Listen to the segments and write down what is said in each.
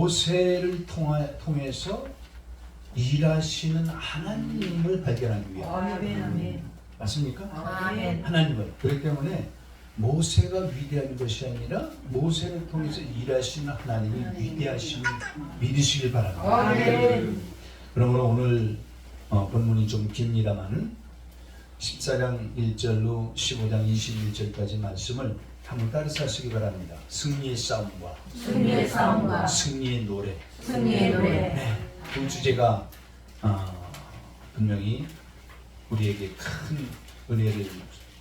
모세를 통해서 일하시는 하나님을 발견하기 위해. 아멘. 맞습니까? 아멘. 하나님을. 그렇기 때문에 모세가 위대한 것이 아니라 모세를 통해서 일하시는 하나님이 위대하심을 믿으시길 바랍니다. 아멘. 그러므로 오늘 본문이 좀 깁니다만 14장 1절로 15장 21절까지 말씀을 한번 따라서 하시기 바랍니다. 승리의 싸움과 승리의 노래. 네, 그 주제가 분명히 우리에게 큰 은혜를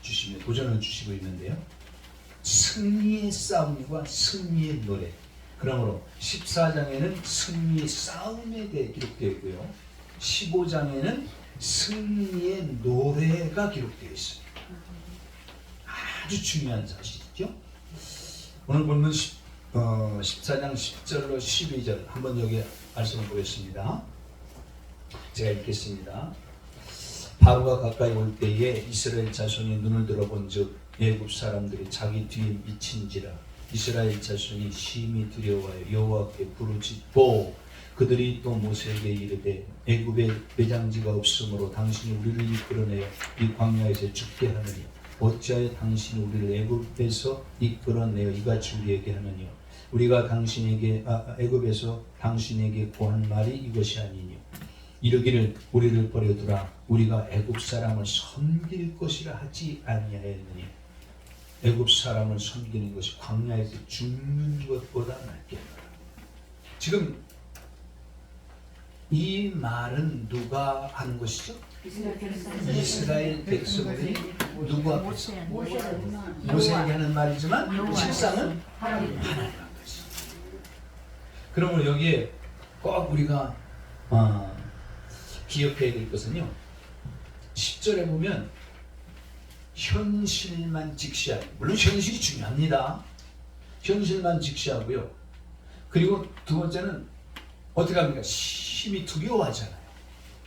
주시며 도전을 주시고 있는데요. 승리의 싸움과 승리의 노래. 그러므로 14장에는 승리의 싸움에 대해 기록되어 있고요. 15장에는 승리의 노래가 기록되어 있습니다. 아주 중요한 사실이죠. 오늘 본문 14장 10절로 12절 한번 여기 말씀을 보겠습니다. 제가 읽겠습니다. 바로가 가까이 올 때에 이스라엘 자손이 눈을 들어본즉 애굽 사람들이 자기 뒤에 미친지라. 이스라엘 자손이 심히 두려워하여 여호와께 부르짖고 그들이 또 모세에게 이르되 애굽에 매장지가 없으므로 당신이 우리를 이끌어내어 이 광야에서 죽게 하느냐. 어찌하여 당신이 우리를 애굽에서 이끌어내어 이같이 우리에게 하느냐. 우리가 애굽에서 당신에게 고한 말이 이것이 아니냐. 이르기를 우리를 버려두라. 우리가 애굽 사람을 섬길 것이라 하지 아니하였느냐. 애굽 사람을 섬기는 것이 광야에서 죽는 것보다 낫겠노라. 지금 이 말은 누가 하는 것이죠? 이스라엘 백성들이 누구 앞에서? 모세에게 하는 말이지만 실상은 하나님 앞에서. 그러면 여기에 꼭 우리가 기억해야 될 것은요, 10절에 보면 현실만 직시하고, 물론 현실이 중요합니다. 현실만 직시하고요. 그리고 두 번째는 어떻게 합니까? 심히 두려워하잖아요.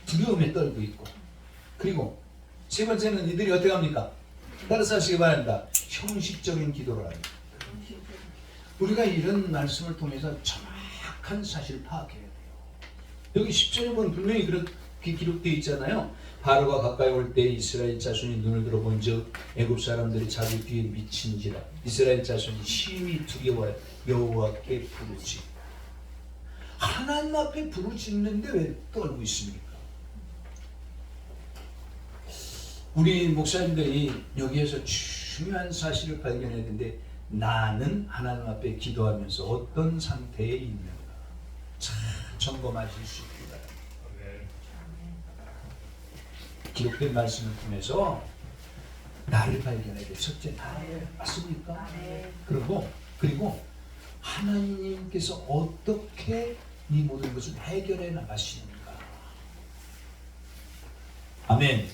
두려움에 떨고 있고. 그리고 세 번째는 이들이 어떻게 합니까? 따라서 하시기 바랍니다. 형식적인 기도를 합니다. 우리가 이런 말씀을 통해서 정확한 사실을 파악해야 돼요. 여기 10절에 보면 분명히 그렇게 기록되어 있잖아요. 바로가 가까이 올 때 이스라엘 자손이 눈을 들어본즉 애굽 사람들이 자기 뒤에 미친지라. 이스라엘 자손이 심히 두려워하여 여호와께 부르짖고. 하나님 앞에 부르짖는데 왜 떨고 있습니까? 우리 목사님들이 여기에서 중요한 사실을 발견해야 되는데, 나는 하나님 앞에 기도하면서 어떤 상태에 있는가 잘 점검하실 수 있기 바랍니다. 기록된 말씀을 통해서 나를 발견해야 돼. 첫째 나를. 맞습니까? 그리고 하나님께서 어떻게 이 모든 것을 해결해 나가시는가. 아멘.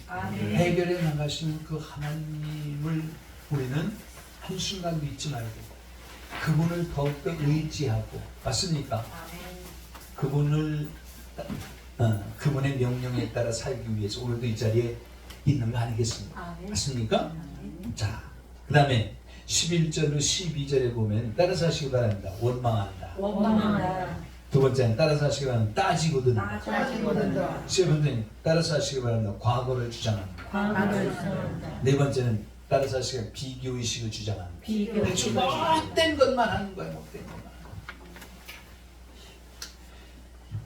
해결해 나가시는 그 하나님을 우리는 한순간도 잊지 말고 그분을 더욱더 의지하고, 맞습니까? 그분의 명령에 따라 살기 위해서 오늘도 이 자리에 있는 거 아니겠습니까? 맞습니까? 자, 그 다음에 11절로 12절에 보면 따라서 하시기 바랍니다. 원망한다. 두 번째는 따라서 하시기 바랍니다. 따지고 든다. 세 번째는 따라서 하시기 바랍니다. 과거를 주장합니다. 네 번째는 따라서 하시기 바랍니다. 비교의식을 주장합니다. 아주 못된 것만 하는 거예요. 못된 것만.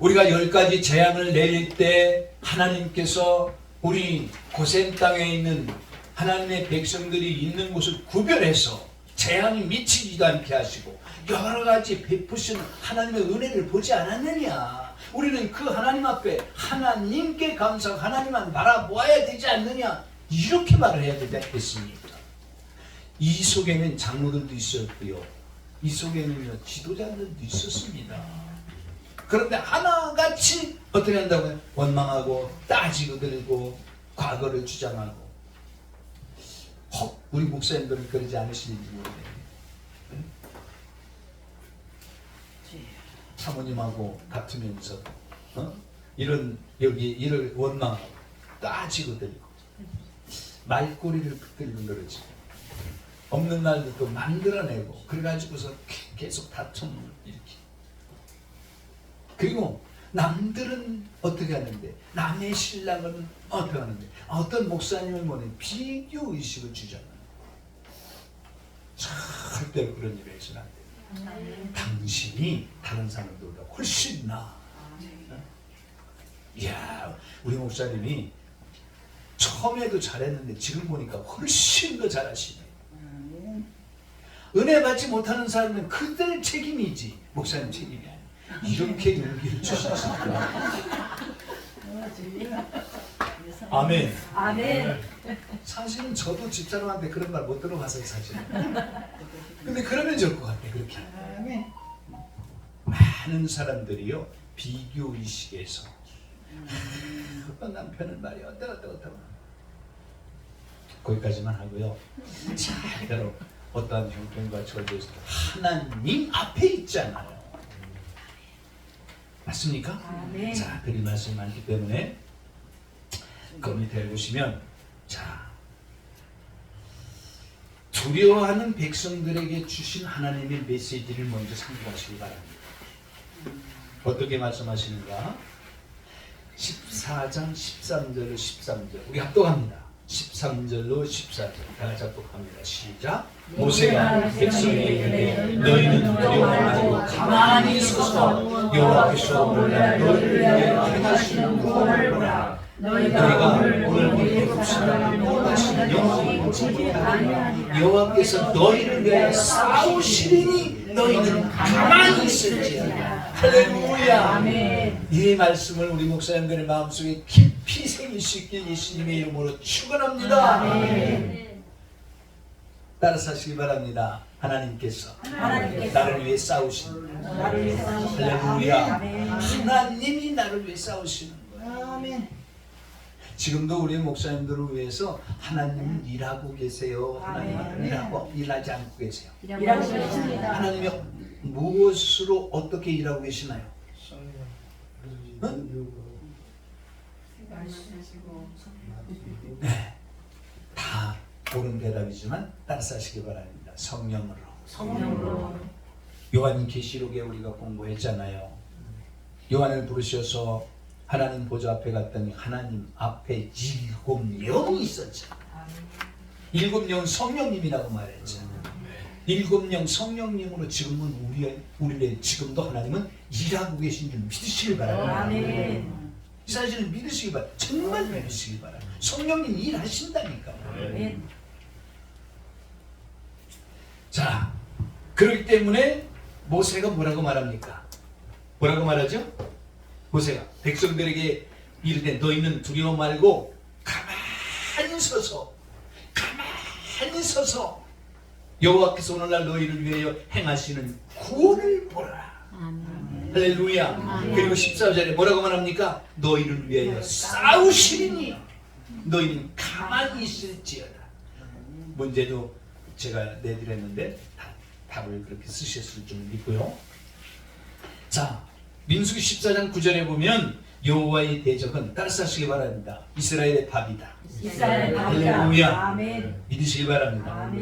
우리가 10가지 재앙을 내릴 때 하나님께서 우리 고센 땅에 있는 하나님의 백성들이 있는 곳을 구별해서 재앙이 미치지도 않게 하시고 여러 가지 베푸신 하나님의 은혜를 보지 않았느냐. 우리는 그 하나님 앞에 하나님께 감사하고 하나님만 바라보아야 되지 않느냐. 이렇게 말을 해야 되지 않겠습니까? 이 속에는 장로들도 있었고요. 이 속에는요, 지도자들도 있었습니다. 그런데 하나같이 어떻게 한다고요? 원망하고 따지고 들고 과거를 주장하고. 우리 목사님들은 그러지 않으시는지 모르겠네요. 사모님하고 같으면서 이런 원망하고 따지고 들고 말꼬리를 붙들고 늘어지고 없는 말도 또 만들어내고 그래가지고서 계속 다툼을 일으키고. 그리고 남들은 어떻게 하는데 남의 신랑은 어떻게 하는데 어떤 목사님을 보내 비교 의식을 주잖아요. 절대 그런 일을 해서는 안 돼요. 당신이 다른 사람들보다 훨씬 나아. 이야, 우리 목사님이 처음에도 잘했는데 지금 보니까 훨씬 더 잘하시네. 은혜 받지 못하는 사람은 그들 책임이지 목사님 책임이 아니야. 이렇게 용기를 주셨습니다. 아멘. 아멘. 사실은 저도 집사람한테 그런 말 못 들어봤어요, 사실은. 근데 그러면 좋을 것 같아, 그렇게. 많은 사람들이요, 비교 의식에서 어떤 남편은 말이야, 어떠. 거기까지만 하고요. 절대로 어떠한 형편과 절대에서 하나님 앞에 있잖아요. 맞습니까? 아멘. 자, 드릴 말씀이 많기 때문에 그 밑에 보시면, 자, 두려워하는 백성들에게 주신 하나님의 메시지를 먼저 참고하시기 바랍니다. 어떻게 말씀하시는가? 14장 13절로 13절 우리 합독합니다. 13절로 14절 다 같이 합독합니다. 시작. 모세가 백성에게 너희는 두려워하지 말고 가만히 서서 여호와께서 오늘날 너희를 위하여 행하시는 구원을 보라. 너희가 오늘 애굽사람을 모독하시는 영광을 보지 못하리라. 여호와께서 너희를 위하여 싸우시리니 너희는 가만히 있을지어다. 할렐루야. 이 말씀을 우리 목사님들의 마음속에 깊이 새길 수 있게 예수님의 이름으로 축원합니다. 따라서 하시기 바랍니다. 하나님께서 나를 위해 싸우십니다. 할렐루야. 하나님이 나를 위해 싸우시는 거예요. 지금도 우리 목사님들을 위해서 하나님은 일하고 계세요. 하나님은 일하지 않고 계세요. 일하고 계십니다. 하나님이 무엇으로 어떻게 일하고 계시나요? 네, 다 옳은 대답이지만 따라서 하시기 바랍니다. 성령으로. 요한 계시록에 우리가 공부했잖아요. 요한을 부르셔서 하나님 보좌 앞에 갔더니 하나님 앞에 7명이 있었죠. 7명 성령님이라고 말했죠. 7명 성령님으로 지금은 우리의 지금도 하나님은 일하고 계신 줄 믿으시길 바랍니다. 이 사실을 믿으시기 바랍니다. 정말 믿으시기 바랍니다. 성령님 일하신다니까요. 자, 그렇기 때문에 모세가 뭐라고 말합니까? 뭐라고 말하죠? 모세가 백성들에게 이르되 너희는 두려워 말고 가만히 서서 여호와께서 오늘날 너희를 위하여 행하시는 구원을 보라. 할렐루야. 그리고 14절에 뭐라고 말합니까? 너희를 위하여 싸우시리니 너희는 가만히 있을지어다. 문제도 제가 내드렸는데 답을 그렇게 쓰셨을 줄 믿고요. 자, 민수기 14장 9절에 보면 여호와의 대적은 따라서 하시기 바랍니다. 이스라엘의 밥이다. 할렐루야. 믿으시기 바랍니다.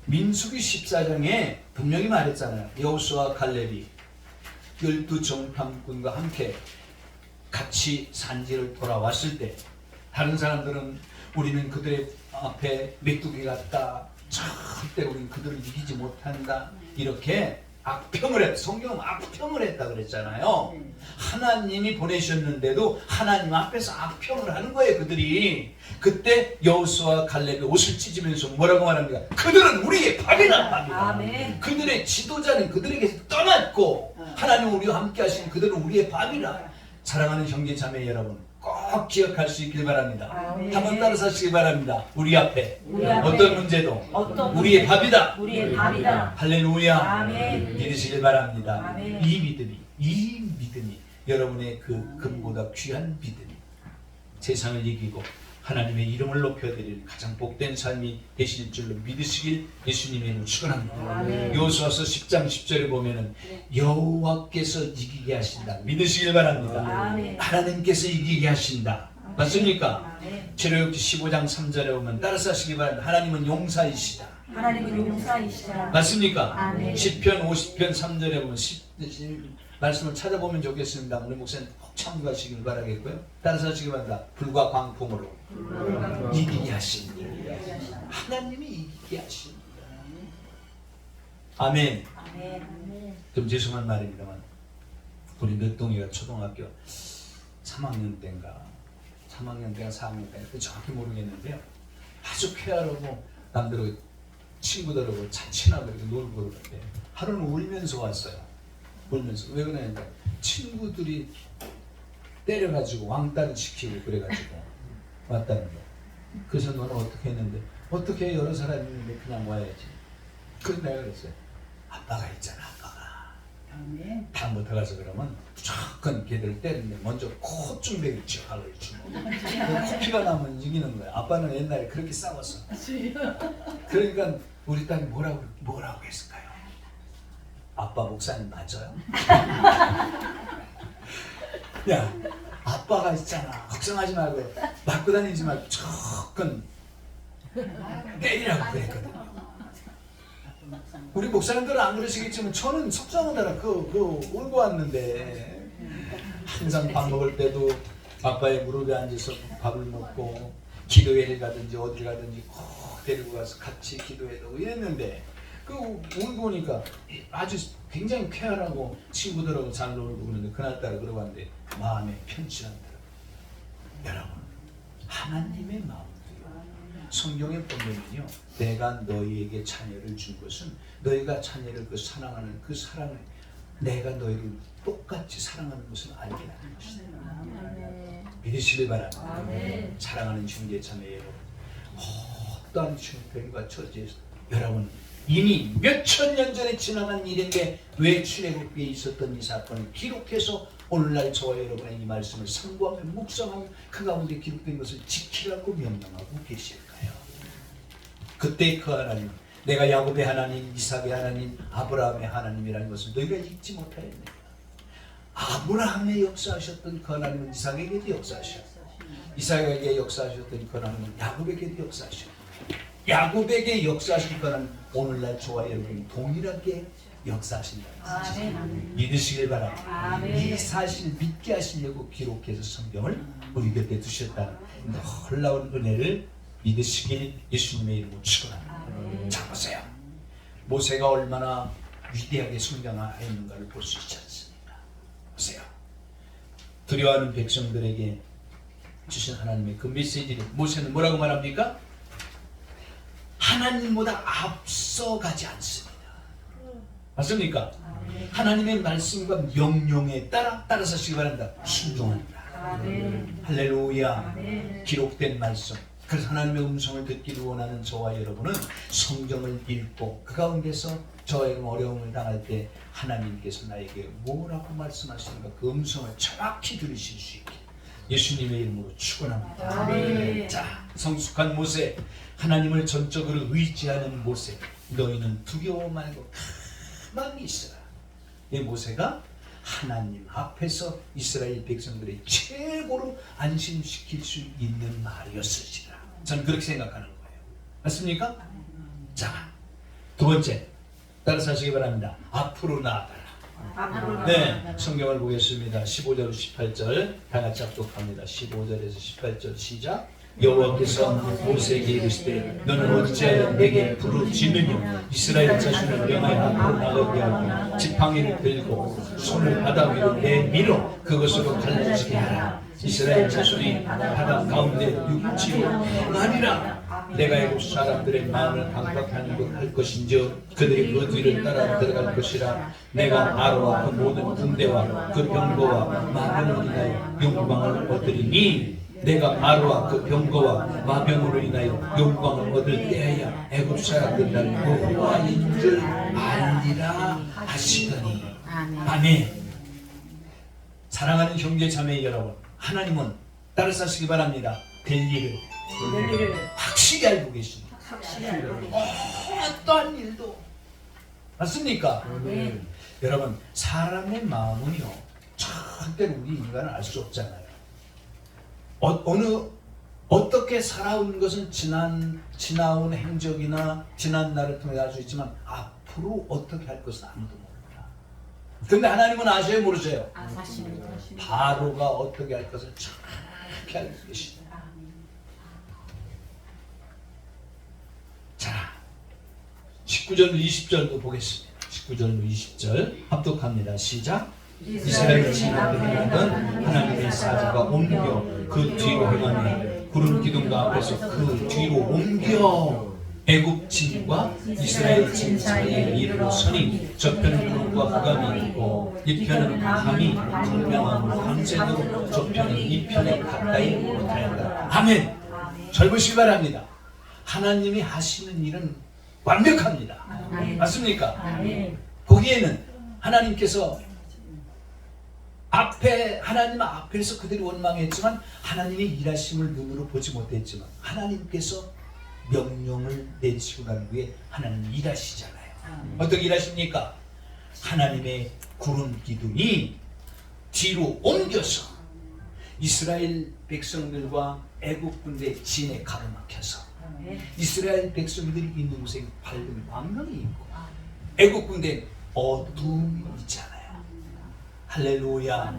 민수기 14장에 분명히 말했잖아요. 여호수아와 갈렙이 12정탐꾼과 함께 같이 산지를 돌아왔을 때 다른 사람들은 우리는 그들의 앞에 메뚜기 같다. 절대 우리는 그들을 이기지 못한다. 이렇게 악평을 했다. 성경은 악평을 했다 그랬잖아요. 하나님이 보내셨는데도 하나님 앞에서 악평을 하는 거예요. 그들이. 그때 여호수아와 갈렙이 옷을 찢으면서 뭐라고 말합니까? 그들은 우리의 밥이다. 그들의 지도자는 그들에게서 떠났고 하나님 우리와 함께 하신 그들은 우리의 밥이라. 사랑하는 형제 자매 여러분, 꼭 기억할 수 있길 바랍니다. 한번 따라서 하시기 바랍니다. 우리 앞에 어떤 문제도 우리의 밥이다. 할렐루야. 믿으시길 바랍니다. 이 믿음이 여러분의 그 금보다 귀한 믿음이 세상을 이기고 하나님의 이름을 높여드릴 가장 복된 삶이 되실 줄로 믿으시길 예수님의 이름으로 축원합니다. 여호수아서 10장 10절에 보면은 여호와께서 이기게 하신다. 믿으시길 바랍니다. 하나님께서 이기게 하신다. 맞습니까? 출애굽기 15장 3절에 보면 따라서 하시기 바랍니다. 하나님은 용사이시다. 맞습니까? 시편 50편 3절에 보면 말씀을 찾아보면 좋겠습니다. 오늘 목사님 꼭 참고하시길 바라겠고요. 따라서 하시기 바랍니다. 불과 광풍으로 이기게 하십니다. 하나님이 이기게 하십니다. 아멘. 좀 죄송한 말입니다만 우리 늦둥이가 초등학교 3학년 때인가 4학년 때인가 정확히 모르겠는데요. 아주 쾌활하고 남들하고 친구들하고 잔치나고 이렇게 놀고 그러는데 하루는 울면서 왔어요. 울면서. 왜 그러냐면 친구들이 때려가지고 왕따를 시키고 그래가지고 왔다는 거. 그래서 너는 어떻게 했는데 어떻게 여러 사람이 있는데 그냥 와야지. 그래서 내가 그랬어요. 아빠가 있잖아. 아빠가 다음부터 가서 그러면 무조건 걔들 때리는데 먼저 콧중대기 쥐어가를 주고 코피가 나면 이기는 거야. 아빠는 옛날에 그렇게 싸웠어. 그러니까 우리 딸이 뭐라고 했을까요? 아빠 목사님 맞아요? 야, 아빠가 있잖아. 걱정하지 말고 맞고 다니지 말고 무조건 때리라고 그랬거든요. 우리 목사님들은 안 그러시겠지만 저는 속상하더라. 그 울고 왔는데 항상 밥 먹을 때도 아빠의 무릎에 앉아서 밥을 먹고 기도회를 가든지 어딜 가든지 꼭 데리고 가서 같이 기도해도 이랬는데 그 울고 오니까 아주 굉장히 쾌활하고 친구들하고 잘 놀고 그러는데 그날따라 그러고 왔는데 마음에 편치 않더라고요. 여러분 하나님의 마음도요. 성경에 보면요, 내가 너희에게 자녀를 준 것은 너희가 자녀를 그 사랑하는 그 사랑을 내가 너희를 똑같이 사랑하는 것을 알게 하는 것이다. 믿으시길 바랍니다. 사랑하는 형제 자매 여러분, 어떠한 형편과 처지에서 여러분 이미 몇천 년 전에 지나간 일인데 왜 출애굽기에 있었던 이 사건을 기록해서 오늘날 저와 여러분의 이 말씀을 상고하며 묵상하며 그 가운데 기록된 것을 지키라고 명령하고 계실까요? 그때 그 하나님, 내가 야곱의 하나님, 이삭의 하나님, 아브라함의 하나님이라는 것을 너희가 잊지 못하였네. 아브라함에 역사하셨던 그 하나님은 이삭에게도 역사하셨고, 이삭에게 역사하셨던 그 하나님은 야곱에게도 역사하셨고, 야곱에게 역사하신 그 하나님 오늘날 저와 여러분 동일하게 역사하신다는 사실 믿으시길 바랍니다. 이 사실 믿게 하시려고 기록해서 성경을 우리 곁에 두셨다는 놀라운 은혜를 믿으시길 예수님의 이름으로 축원합니다. 자 보세요. 모세가 얼마나 위대하게 성장하였는가를 볼 수 있지 않습니까? 보세요. 두려워하는 백성들에게 주신 하나님의 그 메시지를 모세는 뭐라고 말합니까? 하나님보다 앞서가지 않습니다. 맞습니까? 하나님의 말씀과 명령에 따라서 하시기 바랍니다. 순종합니다. 할렐루야. 기록된 말씀. 그래서 하나님의 음성을 듣기를 원하는 저와 여러분은 성경을 읽고 그 가운데서 저와 여러분 어려움을 당할 때 하나님께서 나에게 뭐라고 말씀하시는가 그 음성을 정확히 들으실 수 있게 예수님의 이름으로 축원합니다. 자, 성숙한 모세, 하나님을 전적으로 의지하는 모세, 너희는 두려워 말고 가만히 있으라. 이 모세가 하나님 앞에서 이스라엘 백성들의 최고로 안심시킬 수 있는 말이었을지라. 저는 그렇게 생각하는 거예요. 맞습니까? 자, 두 번째, 따라서 하시기 바랍니다. 앞으로 나아가라. 네, 성경을 보겠습니다. 15절 18절 다 같이 합독합니다. 15절에서 18절 시작. 여호와께서 모세에게 이르시되 너는 어찌하여 내게 부르짖느냐. 이스라엘 자손을 명하여 앞으로 나가게 하고 지팡이를 들고 손을 바다 위로 내밀어 그것으로 갈라지게 하라. 이스라엘 자손이 바다 가운데 육지로 행하리라. 내가 애굽 사람들의 마음을 강팍하는 것 할 것인즉 그들이 그 뒤를 따라 들어갈 것이라. 내가 아로와 그 모든 군대와 그 병거와 마병으로 인하여 영광을 얻으리니 내가 아로와 그 병거와 마병으로 인하여 영광을 얻을 때에야 애굽 사람들 날 여호와인 줄 알리라 하시더니. 아멘. 사랑하는 형제 자매 여러분, 하나님은 따라서 하시기 바랍니다. 될 일을 확실히 알고 계십니다. 어떠한 일도. 맞습니까? 여러분, 사람의 마음은요 절대로 우리 인간은 알 수 없잖아요. 어떻게 살아온 것은 지나온 행적이나 지난 날을 통해 알 수 있지만 앞으로 어떻게 할 것은 아무도 모릅니다. 근데 하나님은 아세요, 모르세요? 아십니다. 바로가 어떻게 할 것을 정확히 알고 계십니다. 자, 19절 20절도 보겠습니다. 19절 20절 합독합니다. 시작. 이스라엘을 진압하던 하나님의 사자가 옮겨 그 뒤로 행하니 구름 기둥과 앞에서 그 뒤로 옮겨 애굽 진과 이스라엘 진 사이에 이르러 서니 저편은 구름과 흑암이 있고 이편은 밤이 광명하고 밤새도록 저편은 이편에 가까이 못하였다. 아멘. 잘 보시기 바랍니다. 하나님이 하시는 일은 완벽합니다. 맞습니까? 거기에는 하나님께서 하나님 앞에서 그들이 원망했지만 하나님의 일하심을 눈으로 보지 못했지만 하나님께서 명령을 내리시고 난 후에 하나님 일하시잖아요. 어떻게 일하십니까? 하나님의 구름 기둥이 뒤로 옮겨서 이스라엘 백성들과 애국 군대 진에 가로막혀서 이스라엘 백성들이 있는 곳에 밝은 광명이 있고 애국 군대 어둠이 있잖아요. 할렐루야.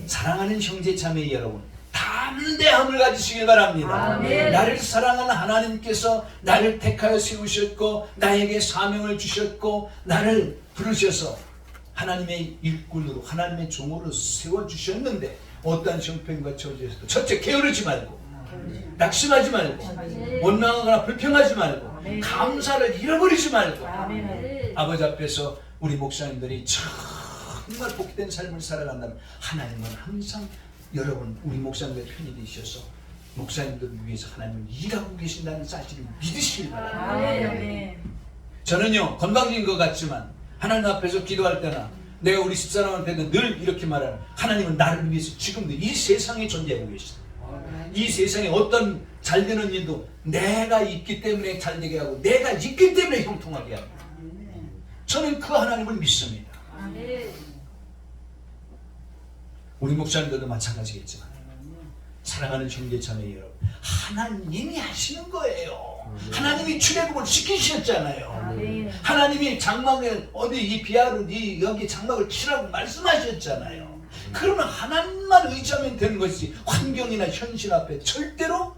사랑하는 형제 자매 여러분, 담대함을 가지시길 바랍니다. 나를 사랑하는 하나님께서 나를 택하여 세우셨고 나에게 사명을 주셨고 나를 부르셔서 하나님의 일꾼으로 하나님의 종으로 세워주셨는데 어떠한 형편과 처지에서도 첫째 게으르지 말고 낙심하지 말고 원망하거나 불평하지 말고 감사를 잃어버리지 말고 아버지 앞에서 우리 목사님들이 정말 복된 삶을 살아간다면 하나님은 항상 여러분 우리 목사님들 편이 되셔서 목사님들을 위해서 하나님은 일하고 계신다는 사실을 믿으시길 바랍니다. 저는요 건방진 것 같지만 하나님 앞에서 기도할 때나 내가 우리 집사람한테도 늘 이렇게 말하는 하나님은 나를 위해서 지금도 이 세상에 존재하고 계시다. 이 세상에 어떤 잘 되는 일도 내가 있기 때문에 잘 되게 하고 내가 있기 때문에 형통하게 합니다. 저는 그 하나님을 믿습니다. 우리 목사님들도 마찬가지겠지만 사랑하는 형제자매 여러분, 하나님이 하시는 거예요. 하나님이 출애굽을 시키셨잖아요. 하나님이 장막에 어디 이 비하로 이 여기 장막을 치라고 말씀하셨잖아요. 그러면 하나님만 의지하면 되는 것이지 환경이나 현실 앞에 절대로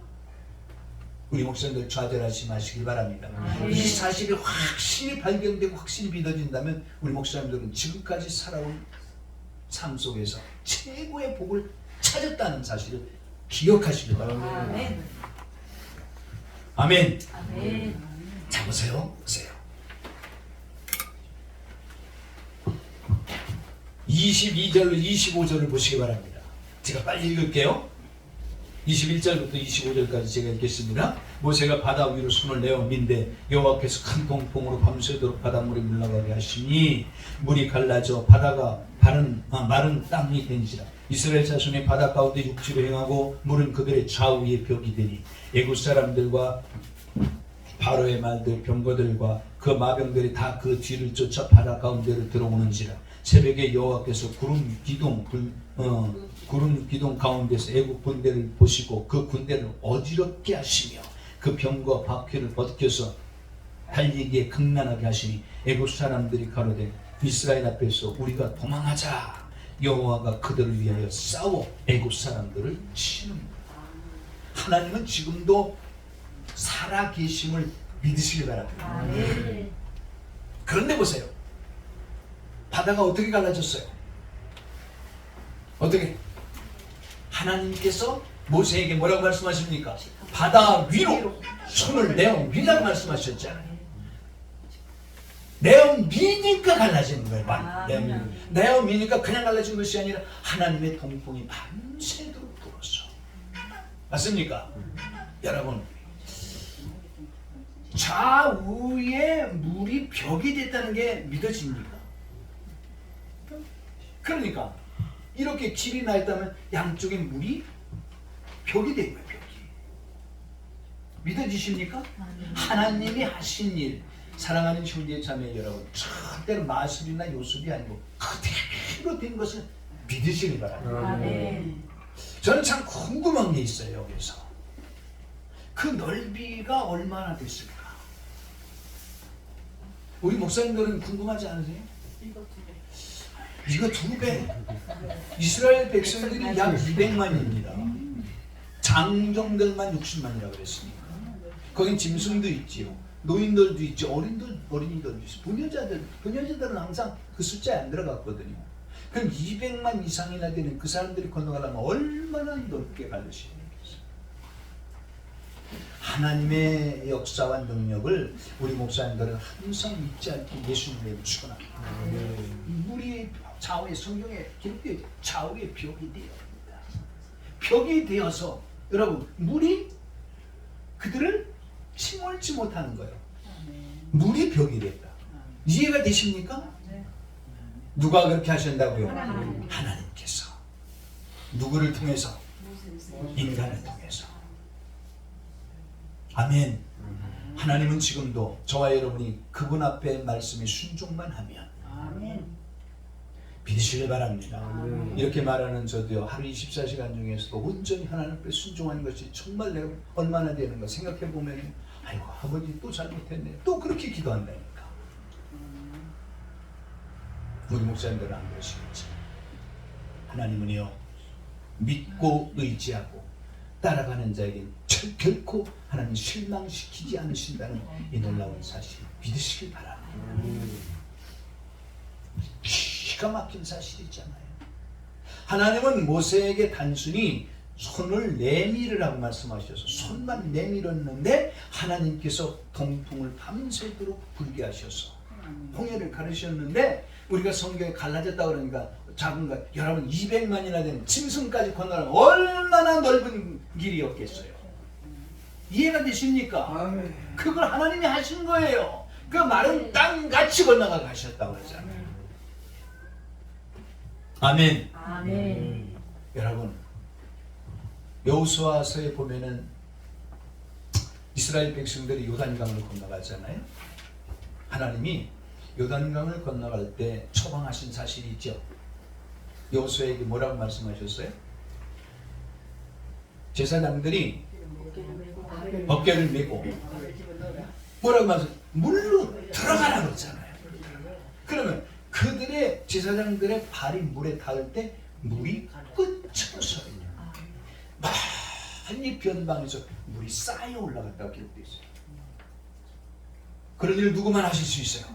우리 목사님들 좌절하지 마시길 바랍니다. 이 사실이 확실히 발견되고 확실히 믿어진다면 우리 목사님들은 지금까지 살아온 삶 속에서 최고의 복을 찾았다는 사실을 기억하시길 바랍니다. 아멘. 자 보세요. 22절로 25절을 보시기 바랍니다. 제가 빨리 읽을게요. 21절부터 25절까지 제가 읽겠습니다. 모세가 바다 위로 손을 내어 민대 여호와께서 큰 동풍으로 밤새도록 바닷물이 물러가게 하시니 물이 갈라져 바다가 마른 땅이 된지라. 이스라엘 자손이 바다 가운데 육지로 행하고 물은 그들의 좌우에 벽이 되니 애굽 사람들과 바로의 말들 병거들과 그 마병들이 다 그 뒤를 쫓아 바다 가운데로 들어오는지라. 새벽에 여호와께서 구름 기둥 가운데서 애국 군대를 보시고 그 군대를 어지럽게 하시며 그 병과 바퀴를 벗겨서 달리기에 극난하게 하시니 애국 사람들이 가로되 이스라엘 앞에서 우리가 도망하자. 여호와가 그들을 위하여 싸워 애국 사람들을 치는 거예요. 하나님은 지금도 살아계심을 믿으시기 바랍니다. 그런데 보세요. 바다가 어떻게 갈라졌어요? 어떻게? 하나님께서 모세에게 뭐라고 말씀하십니까? 바다 위로 손을 내어 밀라고 말씀하셨잖아요. 내어 미니까 갈라지는 거예요. 내어 미니까 그냥 갈라진 것이 아니라 하나님의 동풍이 밤새도록 불었어. 맞습니까? 여러분, 좌우에 물이 벽이 됐다는 게 믿어집니까? 그러니까 이렇게 길이 나 있다면 양쪽에 물이 벽이 된 거예요. 벽이. 믿어지십니까? 하나님이 하신 일, 사랑하는 형제 자매 여러분, 절대로 마술이나 요술이 아니고 그대로 된 것을 믿으시기 바랍니다. 저는 참 궁금한 게 있어요. 여기서 그 넓이가 얼마나 됐을까? 우리 목사님들은 궁금하지 않으세요? 이거 2배. 이스라엘 백성들이 약 200만입니다. 장정들만 60만이라고 그랬으니까. 거긴 짐승도 있지요. 노인들도 있죠. 어린이들도 있죠. 부녀자들은 항상 그 숫자에 안 들어갔거든요. 그럼 200만 이상이나 되는 그 사람들이 건너가려면 얼마나 넓게 갈르시겠어요. 하나님의 역사와 능력을 우리 목사님들은 항상 잊지 않고 예수님을 축원합니다. 물이 좌우의 성경에 기록되어 좌우의 벽이 되었습니다. 벽이 되어서 여러분 물이 그들을 침몰지 못하는 거예요. 물이 벽이 됐다. 이해가 되십니까? 누가 그렇게 하신다고요? 하나님께서. 누구를 통해서? 인간을 통해서. 아멘. 하나님은 지금도 저와 여러분이 그분 앞에 말씀에 순종만 하면 믿으시길 바랍니다. 이렇게 말하는 저도요, 하루 24시간 중에서도 온전히 하나님 앞에 순종하는 것이 정말 내가 얼마나 되는가 생각해 보면, 아이고 아버지 또 잘못했네, 또 그렇게 기도한다니까. 우리 목사님들은 안 그러시겠지. 하나님은요, 믿고 의지하고 따라가는 자에게 결코 하나님 실망시키지 않으신다는 이 놀라운 사실 믿으시길 바랍니다. 기가 막힌 사실이잖아요. 하나님은 모세에게 단순히 손을 내밀으라고 말씀하셔서 손만 내밀었는데 하나님께서 동풍을 밤새도록 불게 하셔서 홍해를 가르셨는데, 우리가 성경에 갈라졌다 그러니까 작은 것, 여러분 200만이나 되는 짐승까지 건너면 얼마나 넓은 길이었겠어요. 이해가 되십니까? 그걸 하나님이 하신 거예요. 그 마른 땅같이 건너가 가셨다고 그러잖아요. 아멘. 아멘. 여러분, 여호수아서에 보면은 이스라엘 백성들이 요단강을 건너가잖아요. 하나님이 요단강을 건너갈 때 처방하신 사실이 있죠. 여호수아에게 뭐라고 말씀하셨어요? 제사장들이 어깨를 메고 뭐라고 말씀? 물로 들어가라 그러잖아요. 그러면 그들의 제사장들의 발이 물에 닿을 때 물이 꽂혀서 많이 변방에서 물이 쌓여 올라갔다고 기록되어 있어요. 그런 일을 누구만 하실 수 있어요?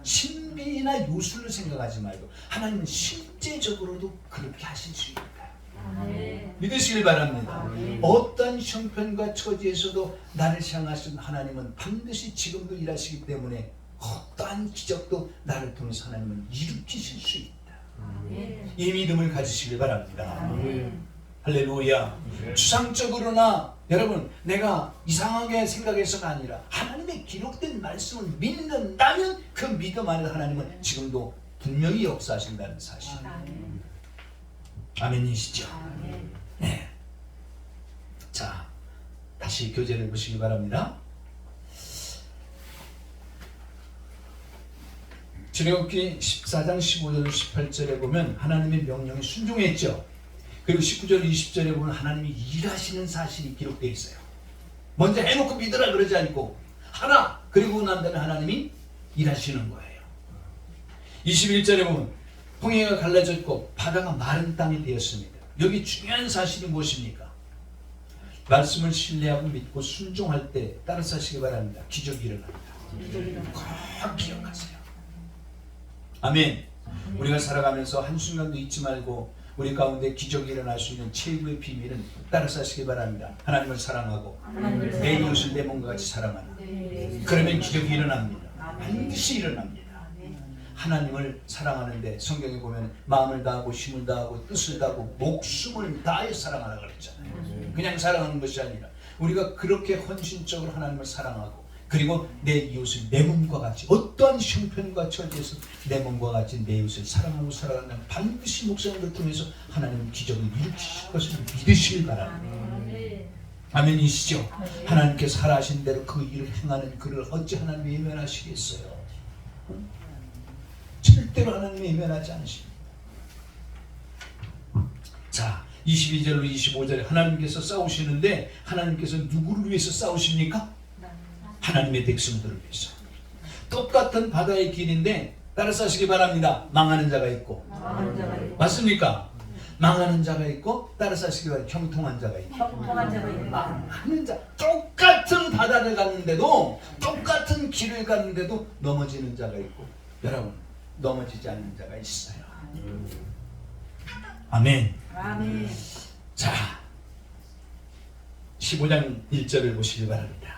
신비나 요술을 생각하지 말고 하나님은 실제적으로도 그렇게 하실 수 있다. 믿으시길 바랍니다. 어떤 형편과 처지에서도 나를 향하신 하나님은 반드시 지금도 일하시기 때문에 어떠한 기적도 나를 통해서 하나님은 일으키실 수 있다. 이 믿음을 가지시길 바랍니다. 할렐루야. 추상적으로나 여러분 내가 이상하게 생각해서가 아니라 하나님의 기록된 말씀을 믿는다면 그 믿음 안에 하나님은 지금도 분명히 역사하신다는 사실. 아멘이시죠? 네. 자, 다시 교재를 보시기 바랍니다. 출애굽기 14장 15절 18절에 보면 하나님의 명령에 순종했죠. 그리고 19절 20절에 보면 하나님이 일하시는 사실이 기록되어 있어요. 먼저 해놓고 믿으라 그러지 않고 하나, 그리고 난 다음에 하나님이 일하시는 거예요. 21절에 보면 홍해가 갈라졌고 바다가 마른 땅이 되었습니다. 여기 중요한 사실이 무엇입니까? 말씀을 신뢰하고 믿고 순종할 때 따라서 하시기 바랍니다. 기적이 일어납니다. 꼭 기억하세요. 아멘. 우리가 살아가면서 한순간도 잊지 말고 우리 가운데 기적이 일어날 수 있는 최고의 비밀은 따라서 하시기 바랍니다. 하나님을 사랑하고 내 이웃을 내 몸과 같이 사랑하라. 그러면 기적이 일어납니다. 반드시 일어납니다. 하나님을 사랑하는데 성경에 보면 마음을 다하고 힘을 다하고 뜻을 다하고 목숨을 다해 사랑하라 그랬잖아요. 그냥 사랑하는 것이 아니라 우리가 그렇게 헌신적으로 하나님을 사랑하고 그리고 내 이웃을 내 몸과 같이 어떠한 형편과 처지에서 내 몸과 같이 내 이웃을 사랑하고 살아가는 반드시 목사님을 통해서 하나님은 기적을 일으키실 것을 믿으시길 바랍니다. 아멘이시죠? 하나님께서 살아하신 대로 그 일을 행하는 그를 어찌 하나님이 외면하시겠어요? 절대로 하나님이 외면하지 않으십니다. 자, 22절로 25절에 하나님께서 싸우시는데 하나님께서 누구를 위해서 싸우십니까? 하나님의 백성들을 위해서. 똑같은 바다의 길인데 따라서 하시기 바랍니다. 망하는 자가 있고. 망하는 자가 있고 맞습니까? 망하는 자가 있고 따라서 하시기 바랍니다. 형통한 자가 있고. 형통한 자가 있고 망하는 자, 똑같은 바다를 갔는데도 똑같은 길을 갔는데도 넘어지는 자가 있고 여러분 넘어지지 않는 자가 있어요. 아멘. 아멘. 자 15장 1절을 보시기 바랍니다.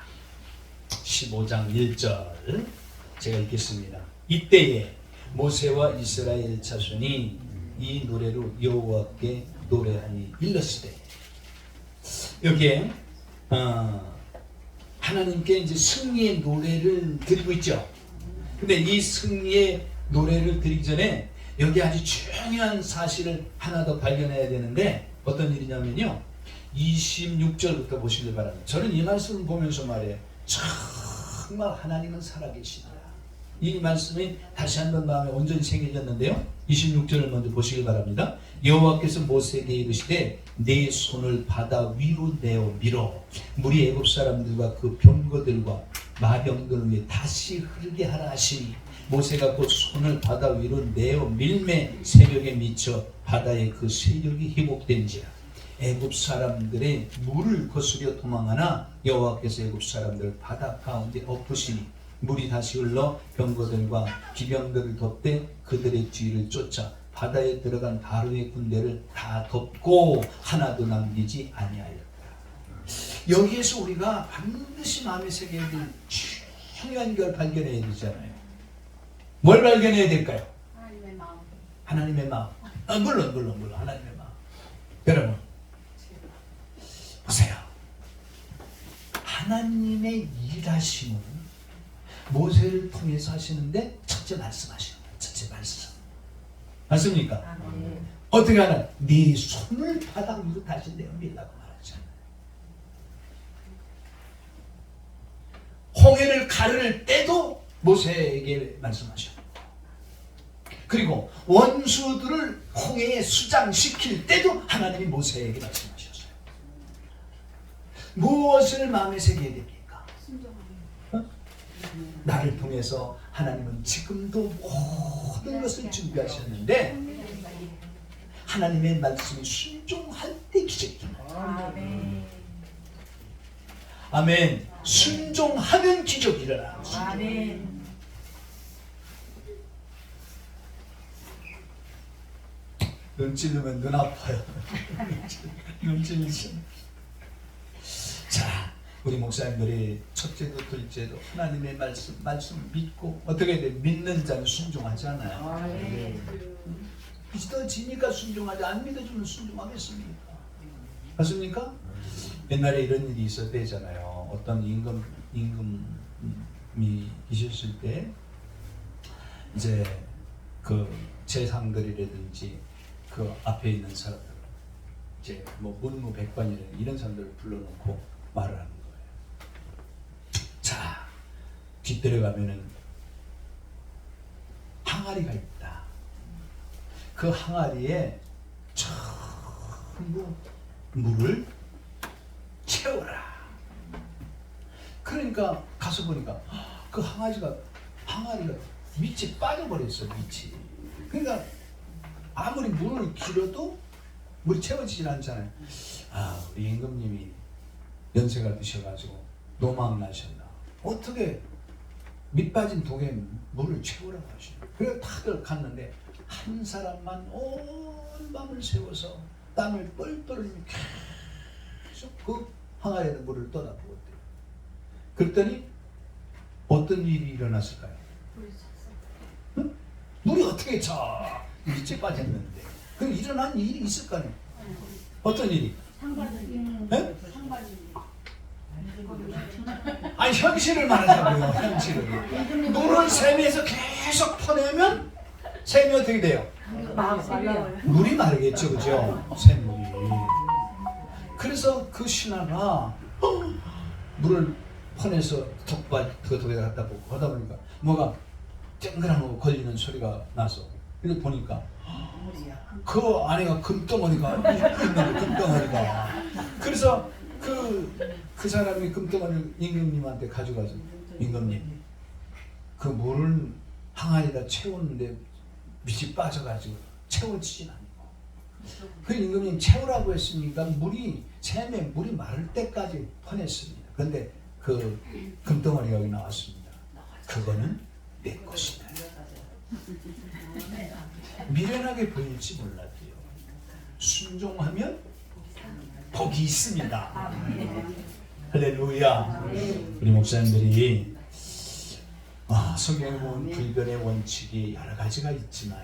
15장 1절 제가 읽겠습니다. 이때에 모세와 이스라엘 자손이 이 노래로 여호와께 노래하니 일렀으되 여기에 하나님께 이제 승리의 노래를 드리고 있죠. 근데 이 승리의 노래를 드리기 전에 여기 아주 중요한 사실을 하나 더 발견해야 되는데 어떤 일이냐면요. 26절부터 보시길 바랍니다. 저는 이 말씀을 보면서 말해요. 정말 하나님은 살아계시다. 이 말씀이 다시 한번 마음에 온전히 새겨졌는데요. 26절을 먼저 보시길 바랍니다. 여호와께서 모세에게 이르시되 내 손을 바다 위로 내어 밀어 물이 애굽 사람들과 그 병거들과 마병들 위에 다시 흐르게 하라 하시니 모세가 곧 손을 바다 위로 내어 밀매 세력에 미쳐 바다에 그 세력이 회복된지라 애굽 사람들의 물을 거스려 도망하나 여호와께서 애굽 사람들을 바다 가운데 엎으시니 물이 다시 흘러 병거들과 기병들을 덮되 그들의 뒤를 쫓아 바다에 들어간 바로의 군대를 다 덮고 하나도 남기지 아니하였다. 여기에서 우리가 반드시 마음에 새겨야 될 중요한 걸 발견해야 되잖아요. 뭘 발견해야 될까요? 하나님의 마음. 하나님의 마음. 물론 하나님의 마음. 여러분 보세요. 하나님의 일하심은 모세를 통해서 하시는데 첫째 말씀하시는 거예요. 첫째 말씀. 맞습니까? 아멘. 어떻게 하나? 네 손을 바닥 위로 다시 내어 밀라고 말하잖아요. 홍해를 가를 때도 모세에게 말씀하셨고 그리고 원수들을 홍해에 수장시킬 때도 하나님이 모세에게 말씀하셨어요. 무엇을 마음에 새겨야 됩니까? 나를 통해서 하나님은 지금도 모든 것을 준비하셨는데 하나님의 말씀이 순종할 때 기적이 일어나요. 아멘. 아멘. 순종하면 기적이 일어나요. 아멘. 눈 찌르면 눈 아파요. 눈 찌르면. 자, 우리 목사님들이 첫째도 둘째도 하나님의 말씀 믿고 어떻게 돼? 믿는 자는 순종하잖아요. 아멘. 믿어지니까 순종하지 안 믿어주면 순종하겠습니까? 맞습니까? 옛날에 이런 일이 있었대잖아요. 어떤 임금이 있었을 때 이제 그 재상들이라든지 그 앞에 있는 사람들 이제 뭐 문무백관이라는 이런 사람들을 불러놓고 말을 하는 거예요. 자, 뒤뜰에 가면은 항아리가 있다. 그 항아리에 전부 물을 채워라. 그러니까 가서 보니까 그 항아리가 밑이 빠져버렸어. 밑이. 그러니까 아무리 물을 길어도 물이 채워지질 않잖아요. 아, 우리 임금님이 연세가 드셔가지고 노망나셨나. 어떻게 밑 빠진 독에 물을 채우라고 하시나. 그래서 다들 갔는데 한 사람만 온 밤을 새워서 땀을 뻘뻘 흘리며 계속 그 항아리에다 물을 떠다보았대요. 그랬더니 어떤 일이 일어났을까요? 응? 물이 어떻게 저 밑에 빠졌는데 그럼 일어난 일이 있을 거 아니에요. 어떤 일이? 네? 아니 현실을 말하자고요. 현실을. 물을 세미에서 계속 퍼내면 샘이 어떻게 돼요? 물이 마르겠죠, 그죠? 샘물이. 그래서 그 신하가 물을 퍼내서 독에다 갖다 붓고 하다 보니까 뭐가 쨍그랑 하고 걸리는 소리가 나서 이렇게 보니까 그 안에가 금덩어리가 있는데 금덩어리가. 그래서 그 사람이 금덩어리를 임금님한테 가져가서 임금님 그 물을 항아리에다 채우는데 밑이 빠져가지고 채워지진 않고. 그 임금님 채우라고 했으니까 샘에 물이 마를 때까지 퍼냈습니다. 그런데 그 금덩어리가 여기 나왔습니다. 그거는 내 것이다. 미련하게 보일지 몰라도요, 순종하면 복이 있습니다. 할렐루야. 우리 목사님들이 성경에 보면 불변의 원칙이 여러 가지가 있지만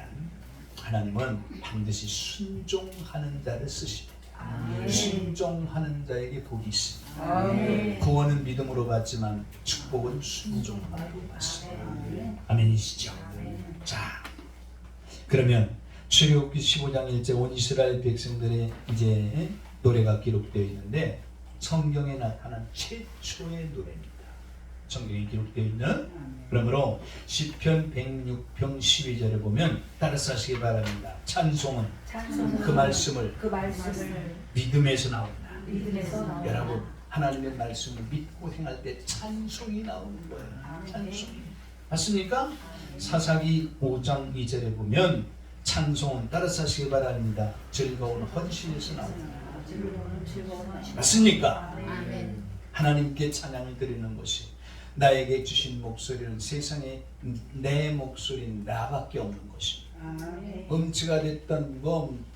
하나님은 반드시 순종하는 자를 쓰십니다. 순종하는 자에게 복이 있습니다. 구원은 믿음으로 받지만 축복은 순종하고 받습니다. 아멘이시죠? 자, 그러면 출애굽기 15장 1절 온 이스라엘 백성들의 이제 노래가 기록되어 있는데 성경에 나타난 최초의 노래입니다. 성경에 기록되어 있는. 그러므로 시편 106편 12절에 보면 따라서 하시기 바랍니다. 찬송은 그 말씀을 믿음에서 나온다. 여러분, 하나님의 말씀을 믿고 행할 때 찬송이 나오는 거예요. 찬송이. 맞습니까? 사사기 5장 2절에 보면 찬송은 따라서 하시기 바랍니다. 즐거운 헌신에서 나온다. 맞습니까? 하나님께 찬양을 드리는 것이, 나에게 주신 목소리는 세상에 내 목소리는 나밖에 없는 것입니다. 음치가 됐든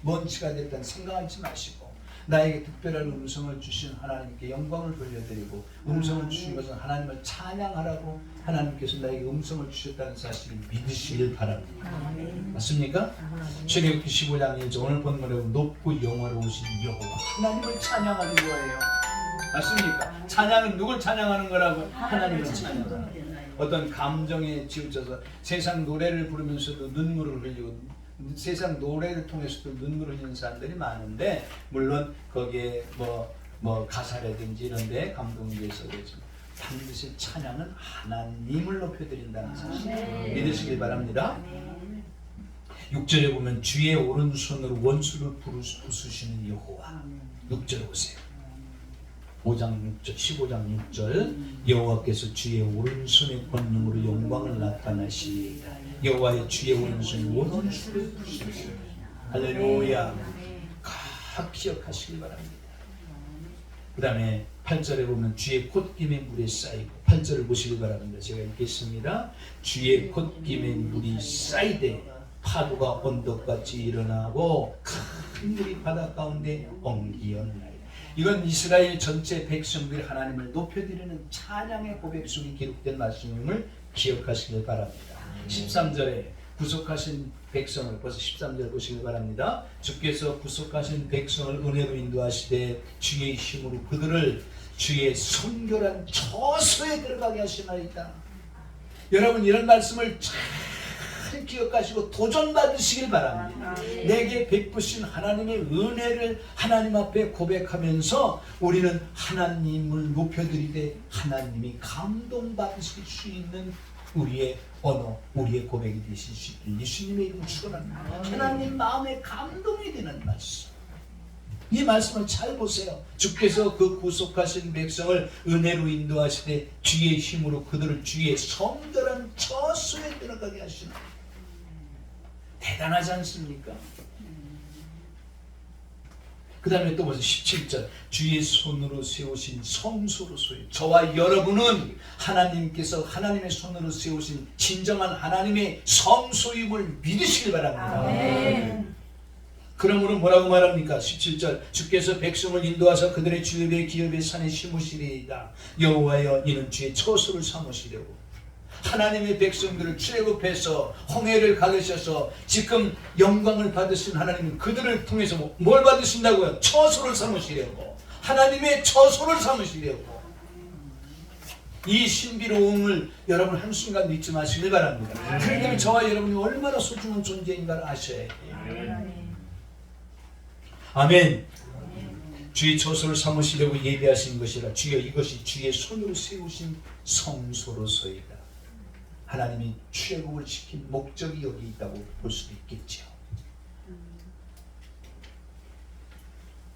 먼치가 됐든 생각하지 마시고 나에게 특별한 음성을 주신 하나님께 영광을 돌려드리고, 음성을 주신 것은 하나님을 찬양하라고 하나님께서 나에게 음성을 주셨다는 사실을 믿으시길 바랍니다. 맞습니까? 출애굽기 15장 1절 오늘 본문에 높고 영화로우신 여호와 하나님을 찬양하는 거예요. 맞습니까? 찬양은 누굴 찬양하는 거라고? 하나님을 찬양하는 거예요. 어떤 감정에 치우쳐서 세상 노래를 부르면서도 눈물을 흘리고 세상 노래를 통해서도 눈물을 흘리는 사람들이 많은데, 물론 거기에 뭐 가사라든지 이런 데 감동이 있어야 되지만 반드시 찬양은 하나님을 높여드린다는 사실 믿으시길 바랍니다. 6절에 보면 주의 오른손으로 원수를 부수시는 여호와. 6절 보세요. 15장 6절 여호와께서 주의 오른손의 권능으로 영광을 나타나시리이다. 여호와의 주의 오른손이 원수를 부수시리이다. 할렐루야. 각 기억하시기 바랍니다. 그 다음에 8절에 보면 주의 콧김에 물이 쌓이고, 8절을 보시기 바랍니다. 제가 읽겠습니다. 주의 콧김에 물이 쌓이되 파도가 언덕같이 일어나고 큰 물이 바다 가운데 엉기었나이다. 이건 이스라엘 전체 백성들이 하나님을 높여드리는 찬양의 고백 속에 기록된 말씀임을 기억하시길 바랍니다. 13절에 구속하신 백성을, 벌써 13절 보시길 바랍니다. 주께서 구속하신 백성을 은혜로 인도하시되 주의 힘으로 그들을 주의 성결한 처소에 들어가게 하시나이다. 여러분, 이런 말씀을 잘 기억하시고 도전받으시길 바랍니다. 내게 베푸신 하나님의 은혜를 하나님 앞에 고백하면서 우리는 하나님을 높여드리되 하나님이 감동받으실 수 있는 우리의 언어, 우리의 고백이 되실 수 있길 예수님의 이름으로 축원합니다. 하나님 마음에 감동이 되는 말씀. 이 말씀을 잘 보세요. 주께서 그 구속하신 백성을 은혜로 인도하시되 주의 힘으로 그들을 주의 성결한 처소에 들어가게 하시나. 대단하지 않습니까? 그 다음에 또 보세요. 17절 주의 손으로 세우신 성소로소요. 저와 여러분은 하나님께서 하나님의 손으로 세우신 진정한 하나님의 성소임을 믿으시길 바랍니다. 아멘. 그러므로 뭐라고 말합니까? 17절 주께서 백성을 인도하사 그들의 주업의 기업의 산에 심으시리이다. 여호와여 이는 주의 처소를 삼으시려고 하나님의 백성들을 출애굽해서 홍해를 가르셔서 지금 영광을 받으신 하나님은 그들을 통해서 뭘 받으신다고요? 처소를 삼으시려고, 하나님의 처소를 삼으시려고. 이 신비로움을 여러분 한순간 믿지 마시길 바랍니다. 그렇기 때문에 저와 여러분이 얼마나 소중한 존재인가를 아셔야 해요. 아멘. 주의 처소를 삼으시려고 예비하신 것이라 주여 이것이 주의 손으로 세우신 성소로소이다. 하나님이 출애굽을 시킨 목적이 여기 있다고 볼 수도 있겠죠.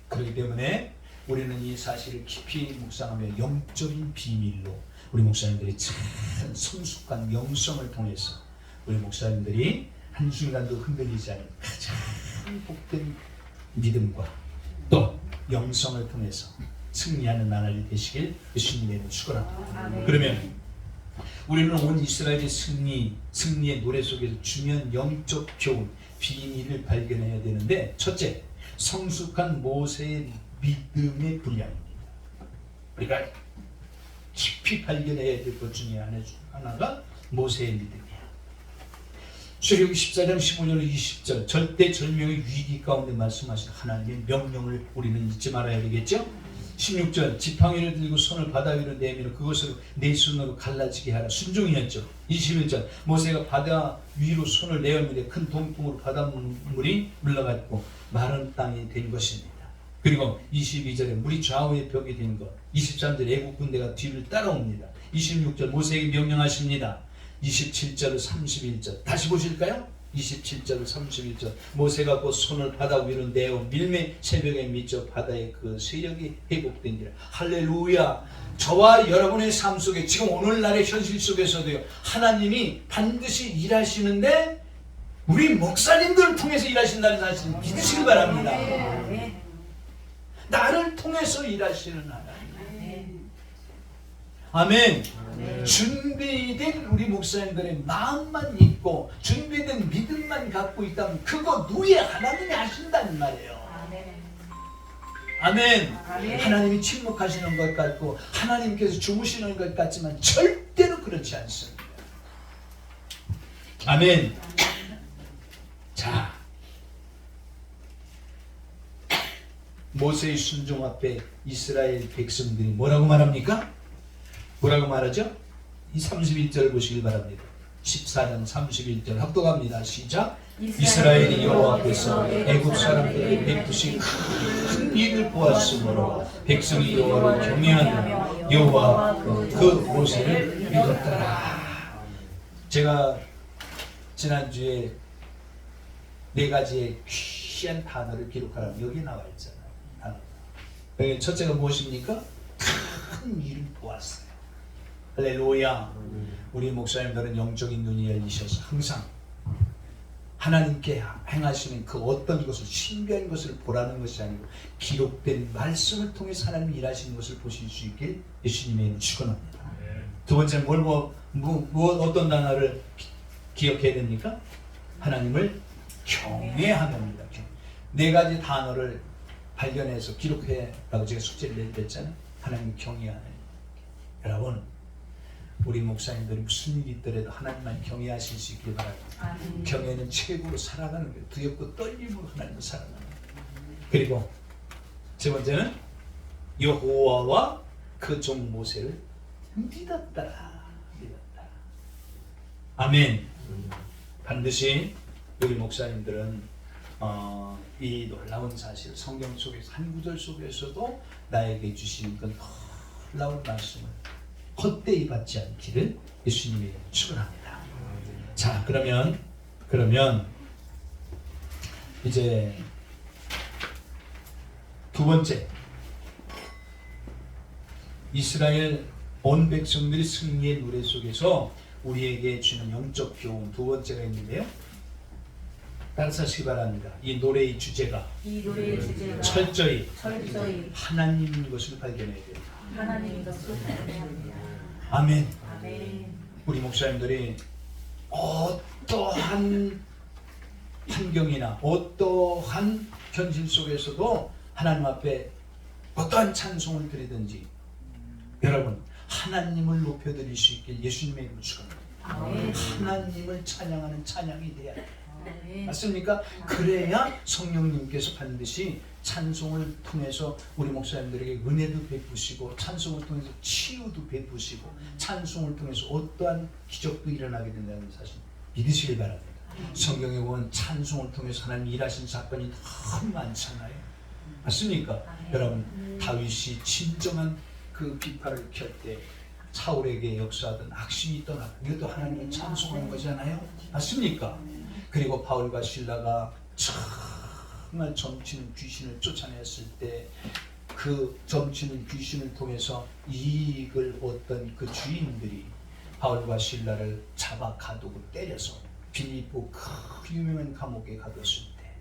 그렇기 때문에 우리는 이 사실을 깊이 묵상하며 영적인 비밀로 우리 목사님들이 참 성숙한 영성을 통해서 우리 목사님들이 한순간도 흔들리지 않은 가장 복된 믿음과 또 영성을 통해서 승리하는 나날이 되시길 예수님의 이름으로 축원합니다. 그러면 우리는 온 이스라엘의 승리의 노래 속에서 중요한 영적 교훈, 비밀을 발견해야 되는데, 첫째, 성숙한 모세의 믿음의 분량입니다. 우리가 깊이 발견해야 될 것 중에 하나가 모세의 믿음이야. 출애굽기 14장 15절 20절 절대절명의 위기 가운데 말씀하신 하나님의 명령을 우리는 잊지 말아야 되겠죠. 16절 지팡이를 들고 손을 바다 위로 내밀어 그것을 네 손으로 갈라지게 하라. 순종이었죠. 21절 모세가 바다 위로 손을 내어밀에 큰 동풍으로 바닷물이 물러갔고 마른 땅이 된 것입니다. 그리고 22절에 물이 좌우의 벽이 된 것. 23절 애국 군대가 뒤를 따라옵니다. 26절 모세에게 명령하십니다. 27절 31절 다시 보실까요? 27절 31절 모세가 곧 손을 바다 위로 내어 밀매 새벽에 미쳐 바다의 그 세력이 회복된지라. 할렐루야. 저와 여러분의 삶 속에 지금 오늘날의 현실 속에서도요, 하나님이 반드시 일하시는데 우리 목사님들을 통해서 일하신다는 사실을 믿으시길 바랍니다. 나를 통해서 일하시는 하나님. 아멘. 준비된 우리 목사님들의 마음만 있고 준비된 믿음만 갖고 있다면 그거 누에 하나님이 하신다는 말이에요. 아멘. 하나님이 침묵하시는 것 같고 하나님께서 주무시는 것 같지만 절대로 그렇지 않습니다. 아멘. 자, 모세의 순종 앞에 이스라엘 백성들이 뭐라고 말합니까? 뭐라고 말하죠? 이 31절 보시길 바랍니다. 14장 31절 합독합니다. 시작. 이스라엘이 여호와 앞에서 애굽 사람들의 백두시 큰 일을 보았으므로 백성이 여호와를 경외하며 여호와 그 모세를 믿었더라. 제가 지난주에 네 가지의 귀한 단어를 기록하라고 여기 나와 있잖아요. 단어. 첫째가 무엇입니까? 큰 일을 보았어요. 할렐루야. 우리 목사님들은 영적인 눈이 열리셔서 항상 하나님께 행하시는 그 어떤 것을 신비한 것을 보라는 것이 아니고 기록된 말씀을 통해서 하나님이 일하시는 것을 보실 수 있길 예수님의 이름으로 축원합니다. 두 번째 어떤 단어를 기억해야 됩니까? 하나님을 경외하면입니다. 네 가지 단어를 발견해서 기록해라고 제가 숙제를 냈잖아요. 하나님을 경외하는. 여러분, 우리 목사님들이 무슨 일이 있더라도 하나님만 경외하실 수 있길 바랍니다. 경외는 최고로 살아가는 거예요. 두렵고 떨림으로 하나님을 살아가는 거예요. 그리고 세 번째는 여호와와 그 종 모세를 믿었더라. 아멘. 반드시 우리 목사님들은 이 놀라운 사실, 성경 속에서 한 구절 속에서도 나에게 주신 그 놀라운 말씀을 헛되이 받지 않기를 예수님이 축원합니다. 자, 그러면 이제 두 번째, 이스라엘 온 백성들이 승리의 노래 속에서 우리에게 주는 영적 교훈 두 번째가 있는데요. 따라서 하시기 바랍니다. 이 노래의 주제가 철저히 하나님인 것을 발견해야 됩니다. 하나님인 것을 발견해야 합니다. 아멘. 아멘. 우리 목사님들이 어떠한 환경이나 어떠한 현실 속에서도 하나님 앞에 어떠한 찬송을 드리든지 여러분 하나님을 높여드릴 수 있길 예수님의 이름으로 축원합니다. 하나님을 찬양하는 찬양이 돼야 돼요. 맞습니까? 그래야 성령님께서 반드시 찬송을 통해서 우리 목사님들에게 은혜도 베푸시고 찬송을 통해서 치유도 베푸시고 찬송을 통해서 어떠한 기적도 일어나게 된다는 사실 믿으시길 바랍니다. 성경에 보면 찬송을 통해서 하나님 일하신 사건이 너무 많잖아요. 맞습니까? 여러분 다윗이 진정한 그 비파를 켤 때 사울에게 역사하던 악신이 떠나고 이것도 하나님을 찬송하는 거잖아요. 맞습니까? 그리고 바울과 실라가 정말 점치는 귀신을 쫓아냈을 때 그 점치는 귀신을 통해서 이익을 얻던 그 주인들이 바울과 실라를 잡아 가두고 때려서 빌립보 그 유명한 감옥에 가뒀을 때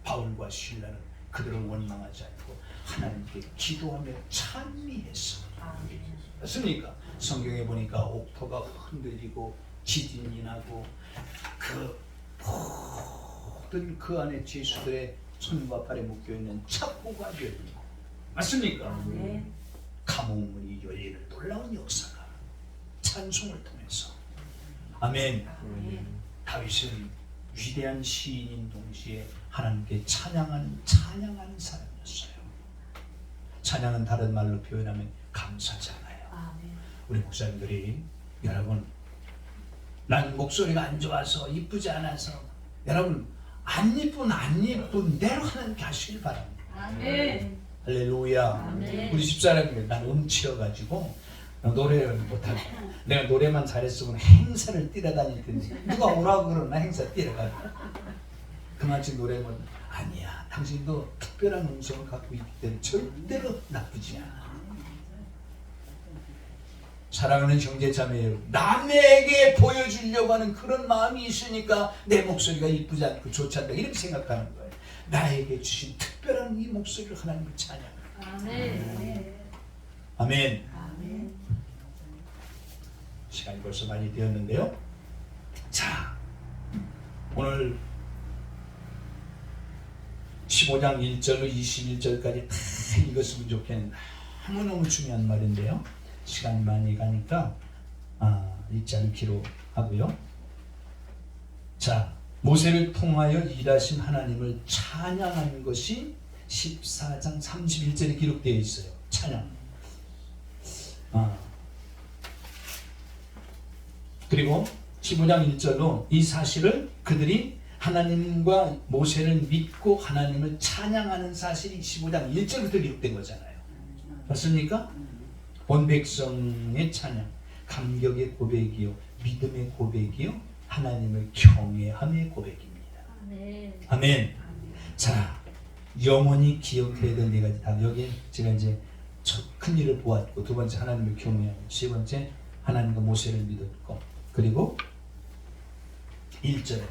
바울과 실라는 그들을 원망하지 않고 하나님께 기도하며 찬미했어. 맞습니까? 성경에 보니까 옥토가 흔들리고 지진이 나고 그 모든 그 안에 죄수들의 손과 발에 묶여있는 첩보가 열리고 맞습니까? 감옥 문이 열리는 놀라운 역사가 찬송을 통해서 아멘. 다윗은 위대한 시인인 동시에 하나님께 찬양하는 사람이었어요. 찬양은 다른 말로 표현하면 감사잖아요. 우리 목사님들이 여러분 난 목소리가 안 좋아서 이쁘지 않아서 여러분 안 이쁜 대로 하나님께 하시길 바랍니다. 할렐루야. 우리 집사람이 난 음치여가지고 노래를 못하고 내가 노래만 잘했으면 행사를 뛰어다닐 텐데 누가 오라고 그러나 행사 뛰어가고 그만큼 노래는 아니야. 당신도 특별한 음성을 갖고 있기 때문에 절대로 나쁘지 않아. 사랑하는 형제자매여, 남에게 보여주려고 하는 그런 마음이 있으니까 내 목소리가 이쁘지 않고 좋지 않다 이렇게 생각하는 거예요. 나에게 주신 특별한 이 목소리를 하나님을 찬양합니다. 아멘. 시간이 벌써 많이 되었는데요. 자, 오늘 15장 1절로 21절까지 다 읽었으면 좋겠는데 너무너무 중요한 말인데요. 시간이 많이 가니까 읽지 않기로 하고요. 자, 모세를 통하여 일하신 하나님을 찬양하는 것이 14장 31절에 기록되어 있어요. 찬양. 그리고 15장 1절로 이 사실을 그들이 하나님과 모세를 믿고 하나님을 찬양하는 사실이 15장 1절부터 기록된 거잖아요. 맞습니까? 본 백성의 찬양, 감격의 고백이요, 믿음의 고백이요, 하나님을 경외함의 고백입니다. 아멘. 자, 영원히 기억해야 될 네 가지 다 여기에 제가 이제 첫 큰 일을 보았고, 두 번째 하나님을 경외하고, 세 번째 하나님과 모세를 믿었고, 그리고 1절에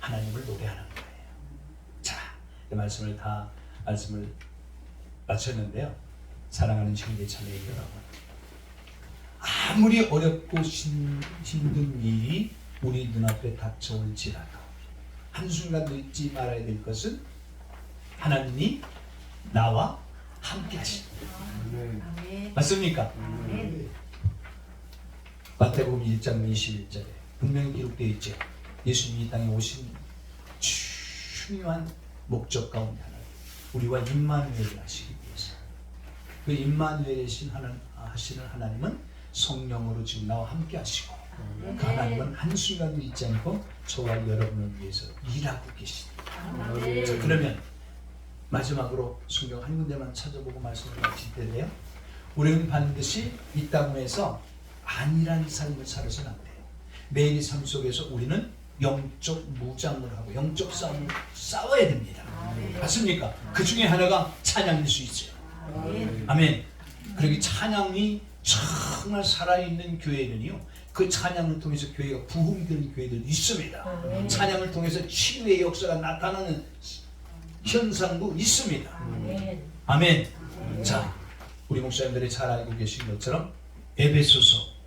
하나님을 노래하는 거예요. 자, 이 말씀을 마쳤는데요. 사랑하는 형제자매 여러분, 아무리 어렵고 힘든 일이 우리 눈앞에 닥쳐올지라도 한순간도 잊지 말아야 될 것은 하나님이 나와 함께 하십니다. 맞습니까? 마태복음 1장 21절에 분명히 기록되어 있죠. 예수님이 이 땅에 오신 중요한 목적 가운데 하나, 우리와 임마누엘을 하시기 위해서. 그 임마누엘이신 하시는 하나님은 성령으로 지금 나와 함께 하시고, 그 하나님은 한순간도 잊지 않고 저와 여러분을 위해서 일하고 계십니다. 자, 그러면 마지막으로 성경 한 군데만 찾아보고 말씀을 마칠 텐데요. 우리는 반드시 이 땅에서 안일한 삶을 살아서는 안 돼요. 매일의 삶 속에서 우리는 영적 무장을 하고 영적 싸움을 싸워야 됩니다. 맞습니까? 그 중에 하나가 찬양일 수 있어요. 아멘. 그리고 찬양이 정말 살아있는 교회는요, 그 찬양을 통해서 교회가 부흥되는 교회들이 있습니다. 찬양을 통해서 치유의 역사가 나타나는 현상도 있습니다. 아멘. 자, 우리 목사님들이 잘 알고 계신 것처럼 에베소서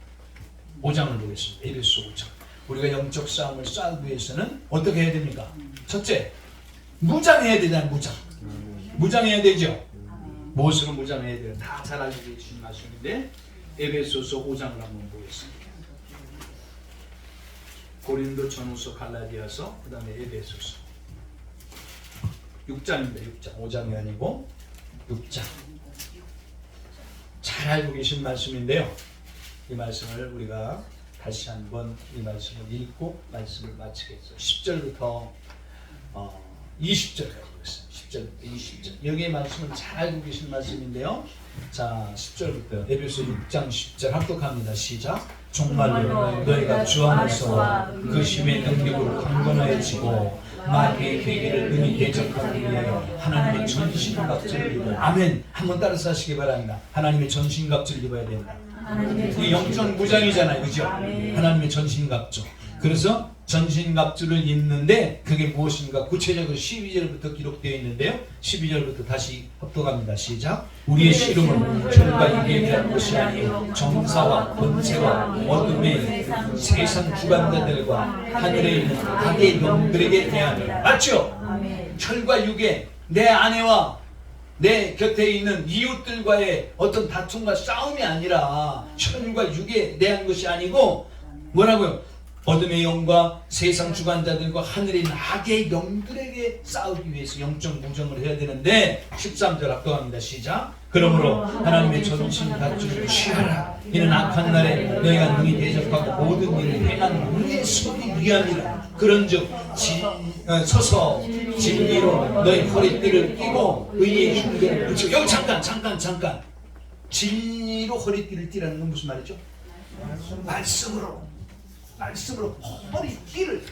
5장을 보겠습니다. 에베소 5장. 우리가 영적 싸움을 싸우기 위해서는 어떻게 해야 됩니까? 첫째, 무장해야 되잖아요. 무장해야 되죠. 무엇으로 무장해야 돼요? 다 잘 알고 계신 말씀인데 에베소서 5장을 한번 보겠습니다. 고린도 전후서, 갈라디아서, 그 다음에 에베소서 6장입니다. 6장. 5장이 아니고 6장. 잘 알고 계신 말씀인데요. 이 말씀을 우리가 다시 한번 이 말씀을 읽고 말씀을 마치겠습니다. 10절부터 20절까지 보겠습니다. 10절부터 20절. 여기의 말씀은 잘 알고 계신 말씀인데요. 자, 10절부터 에베소 6장 10절 합독합니다. 시작. 정말로 너희가 주 안에서 그 힘의 능력으로 강건하여지고 마귀의 계기를 능히 대적하기 위하여 하나님의 전신갑주를 입어야. 아멘. 한번 따라서 하시기 바랍니다. 하나님의 전신갑주를 입어야 된다. 이 영적 무장이잖아요, 그죠? 하나님의 전신갑주. 그래서 전신갑주를 입는데 그게 무엇인가 구체적으로 12절부터 기록되어 있는데요. 12절부터 다시 합독합니다. 시작. 우리의 씨름은 철과 육에 대한 것이 아니요 정사와 권세와 어둠의 세상 주관자들과 하늘에 있는 악의 영들에게 대하여. 맞죠? 철과 육에 내 아내와 내 곁에 있는 이웃들과의 어떤 다툼과 싸움이 아니라 철과 육에 대한 것이 아니고 뭐라고요? 어둠의 영과 세상 주관자들과 하늘에 있는 악의 영들에게 싸우기 위해서 영적 무정을 해야 되는데 13절 합독합니다. 시작. 그러므로 하나님의 전신 갖추를 취하라. 이는 악한 날에 너희가 능히 대적하고 모든 일을 행하는 우리의 손이 위함이라. 그런즉 서서 진리로 너희 허리띠를 띠고 의의 흉배를 붙이고. 여기 잠깐 진리로 허리띠를 띠라는 건 무슨 말이죠? 말씀으로 허리띠를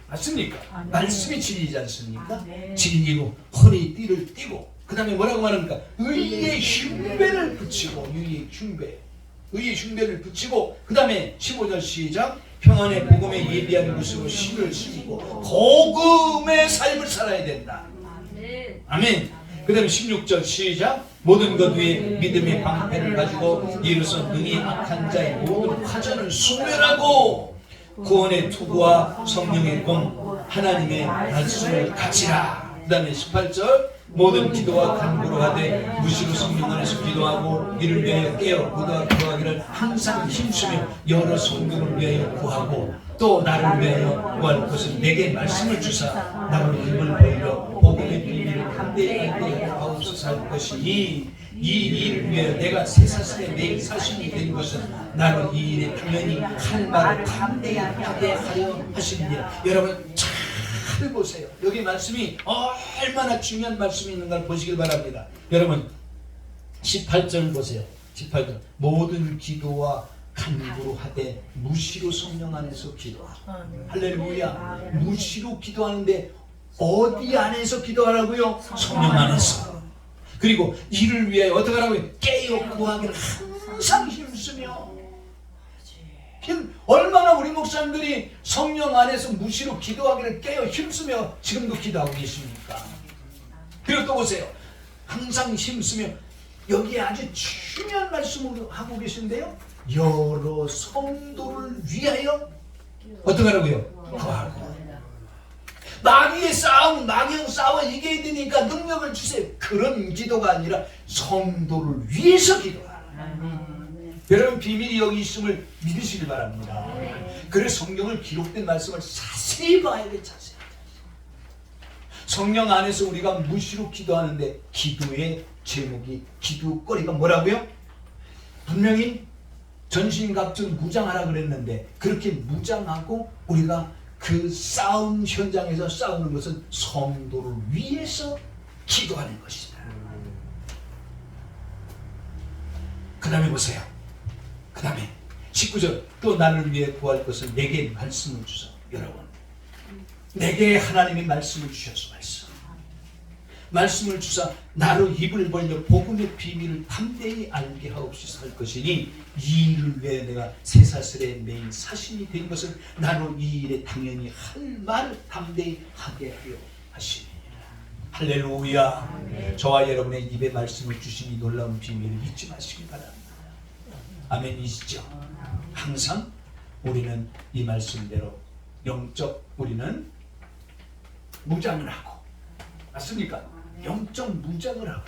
맞습니까? 말씀이 진리지 않습니까? 진리로 허리띠를 띠고 그 다음에 뭐라고 말합니까? 의의 흉배를 붙이고 의의 흉배를 붙이고 그 다음에 15절 시작. 평안의 복음에 예비한 것으로 신을 신고 복음의 삶을 살아야 된다. 아멘. 그 다음에 16절 시작. 모든 것 위에 믿음의 방패를 가지고 이로써 능히 악한 자의 모든 화전을 소멸하고 구원의 투구와 성령의 공 하나님의 말씀을 가지라. 그 다음에 18절 모든 기도와 간구로 하되 무시로 성령 안에서 기도하고 이를 위하여 깨어 기도하기를 항상 힘쓰며 여러 성경을 위하여 구하고 또 나를 위하여 구할 것은 내게 말씀을 주사 나로 힘을 벌려 복음의 비밀을 담대히 하옵소서 할 것이니 이 일을 위하여 내가 쇠사슬에 매일 사신이 된 것은 나로 이 일에 당연히 할 말을 담대히 하게 하려 하십니다. 여러분 잘 보세요. 여기 말씀이 얼마나 중요한 말씀이 있는가 보시길 바랍니다. 여러분 18절 보세요. 18절 모든 기도와 간구로 하되 무시로 성령 안에서 기도하라. 할렐루야. 무시로 기도하는데 어디 안에서 기도하라고요? 성령 안에서. 그리고 이를 위해 어떻게 하라고요? 깨어 구하기를 항상 힘쓰며. 얼마나 우리 목사님들이 성령 안에서 무시로 기도하기를 깨어 힘쓰며 지금도 기도하고 계십니까? 그리고 또 보세요. 항상 힘쓰며 여기에 아주 중요한 말씀을 하고 계신데요. 여러 성도를 위하여 어떻게 하라고요? 구하고. 마귀의 싸움, 마귀랑 싸워 이겨야 되니까 능력을 주세요. 그런 기도가 아니라 성도를 위해서 기도하라. 여러분 비밀이 여기 있음을 믿으시기 바랍니다. 그래서 성경을 기록된 말씀을 자세히 봐야 돼. 자세히. 성령 안에서 우리가 무시로 기도하는데 기도의 제목이 기도거리가 뭐라고요? 분명히 전신갑주 무장하라 그랬는데 그렇게 무장하고 우리가 그 싸움 현장에서 싸우는 것은 성도를 위해서 기도하는 것이다. 그 다음에 보세요. 그 다음에 19절 또 나를 위해 구할 것은 내게 말씀을 주소. 여러분 내게 하나님이 말씀을 주셔서 말씀을 주사 나로 입을 벌려 복음의 비밀을 담대히 알게 하옵소서 할 것이니 이 일을 위해 내가 쇠사슬에 매인 사신이 된 것을 나로 이 일에 당연히 할 말을 담대히 하게 하려 하시니. 할렐루야. 아멘. 저와 여러분의 입에 말씀을 주신 이 놀라운 비밀을 잊지 마시기 바랍니다. 아멘이시죠? 항상 우리는 이 말씀대로 영적 우리는 무장을 하고 맞습니까? 영적 무장을 하고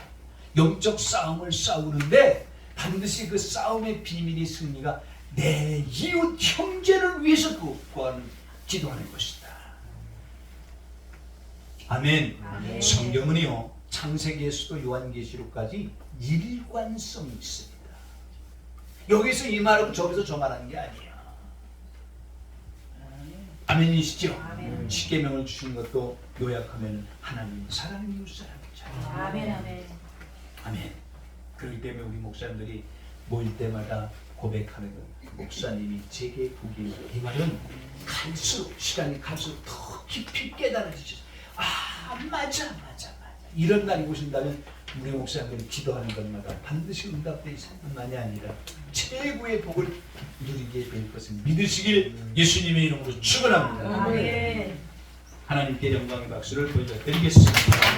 영적 싸움을 싸우는데 반드시 그 싸움의 비밀이 승리가 내 이웃 형제를 위해서 구하는 기도하는 것이다. 아멘. 아멘. 성경은요 창세기에서도 요한계시록까지 일관성이 있습니다. 여기서 이 말하고 저기서 저 말하는 게 아니야. 아멘이시죠? 아멘. 십계명을 주신 것도 요약하면 하나님 사랑하는 이웃 사랑이잖아요. 아멘. 아멘. 아멘. 그렇기 때문에 우리 목사님들이 모일 때마다 고백하는 목사님이 제게 보기에 이 말은 갈수록 시간이 갈수록 더 깊이 깨달아지죠. 아 맞아 이런 날이 오신다면 우리 목사님들이 기도하는 것마다 반드시 응답되어 있을 뿐만이 아니라 최고의 복을 누리게 될 것을 믿으시길 예수님의 이름으로 축원합니다. 아멘. 하나님께 영광의 박수를 보여드리겠습니다.